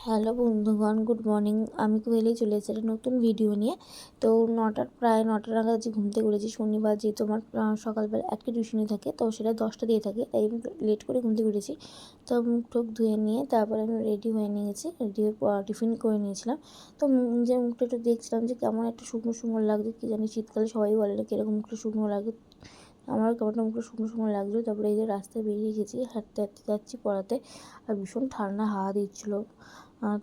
Hello বন্ধুগণ, good morning. আমি কোয়েলেই চলে এসেছি একটা নতুন ভিডিও নিয়ে। তো প্রায় 9টা নাগাদ যে ঘুম থেকে উঠেছি, শনিবার যেহেতু আমার সকালবেলা একটা টিউশনি থাকে, তো সেটা 10টা দিয়ে থাকে, তাই আমি লেট করে ঘুম থেকে উঠেছি। তো মুখ টুক ধুয়ে নিয়ে তারপরে আমি রেডি হয়ে নিয়েছি, রেডি হয়ে টিফিন করে নিয়েছিলাম। তো নিজের মুখটা একটু দেখছিলাম যে কেমন একটা শুকনো শুকনো লাগছে, কী জানি শীতকালে সবাই বলে না কীরকম মুখটা শুকনো লাগে, আমার কেমন মুখটা শুকনো শুকনো লাগছিলো। তারপরে এই যে রাস্তায় বেরিয়ে গেছি, হাঁটতে হাঁটতে যাচ্ছি পড়াতে, আর ভীষণ ঠান্ডা হাওয়া দিচ্ছিলো।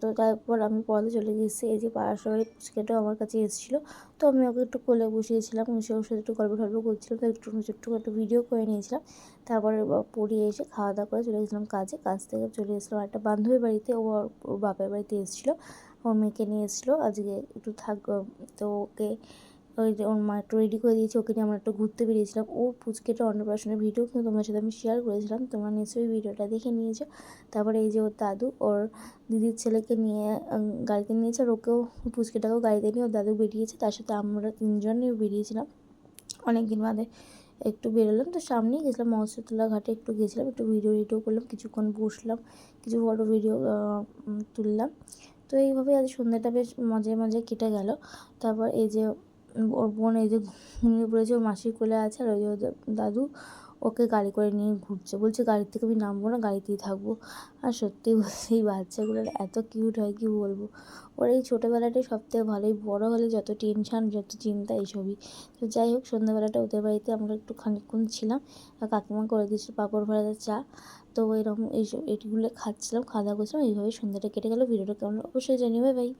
তো তারপর আমি পড়াতে চলে গেছি। এই যে পাড়ার সবাই পুচকেটাও আমার কাছে এসেছিলো, তো আমি ওকে একটু কোলে বসিয়েছিলাম, বসে ওর সাথে একটু গল্প টল্প করছিলাম, তো একটু ছোট্ট একটা ভিডিও করে নিয়েছিলাম। তারপরে পড়িয়ে এসে খাওয়া দাওয়া করে চলে গেছিলাম কাজে। কাজ থেকে চলে এসেছিলাম একটা বান্ধবীর বাড়িতে, ওর বাপের বাড়িতে এসেছিলো, ওর মেয়েকে নিয়ে এসেছিলো আজকে একটু তো ওকে ওই যে ওর মা একটু রেডি করে দিয়েছে, ওকে নিয়ে আমরা একটু ঘুরতে বেরিয়েছিলাম। ওর পুচকেটা অন্নপ্রাশনের ভিডিও কিন্তু তোমাদের সাথে আমি শেয়ার করেছিলাম, তোমরা নিশ্চয়ই ভিডিওটা দেখে নিয়েছো। তারপরে এই যে ওর দাদু ওর দিদির ছেলেকে নিয়ে গাড়িতে নিয়েছে, আর ওকেও পুচকেটাকেও গাড়িতে নিয়ে ওর দাদু বেরিয়েছে, তার সাথে আমরা তিনজনই বেরিয়েছিলাম। অনেক দিন বাদে একটু বেরোলাম, তো সামনেই গেছিলাম মহসিতলা ঘাটে, একটু গেছিলাম, একটু ভিডিও করলাম, কিছুক্ষণ বসলাম, কিছু ফটো ভিডিও তুললাম। তো এইভাবে আজ সন্ধ্যাটা বেশ মজায় মজায় কেটে গেল। তারপর এই যে ওর বোন এই যে ঘুমিয়ে পড়েছে, ওর মাসির কোলে আছে, আর ওই যে ওদের দাদু ওকে গাড়ি করে নিয়ে ঘুরছে, বলছে গাড়ির থেকে আমি নামবো না, গাড়িতেই থাকবো। আর সত্যি বলছি এই বাচ্চাগুলোর এত কিউট হয় কি বলবো। ওর এই ছোটোবেলাটাই সবথেকে ভালোই, বড়ো হলে যত টেনশান যত চিন্তা এইসবই। তো যাই হোক, সন্ধ্যাবেলাটা ওদের বাড়িতে আমরা একটু খানিকক্ষণ ছিলাম, আর কাকিমা করে দিয়েছিল পাঁপড় ভাজা চা। তো এরকম এইসব এগুলো খাচ্ছিলাম, খাওয়া দাওয়া করছিলাম, এইভাবে সন্ধ্যাটা কেটে গেল। ভিডিওটা কেমন অবশ্যই জানিও, বাই বাই।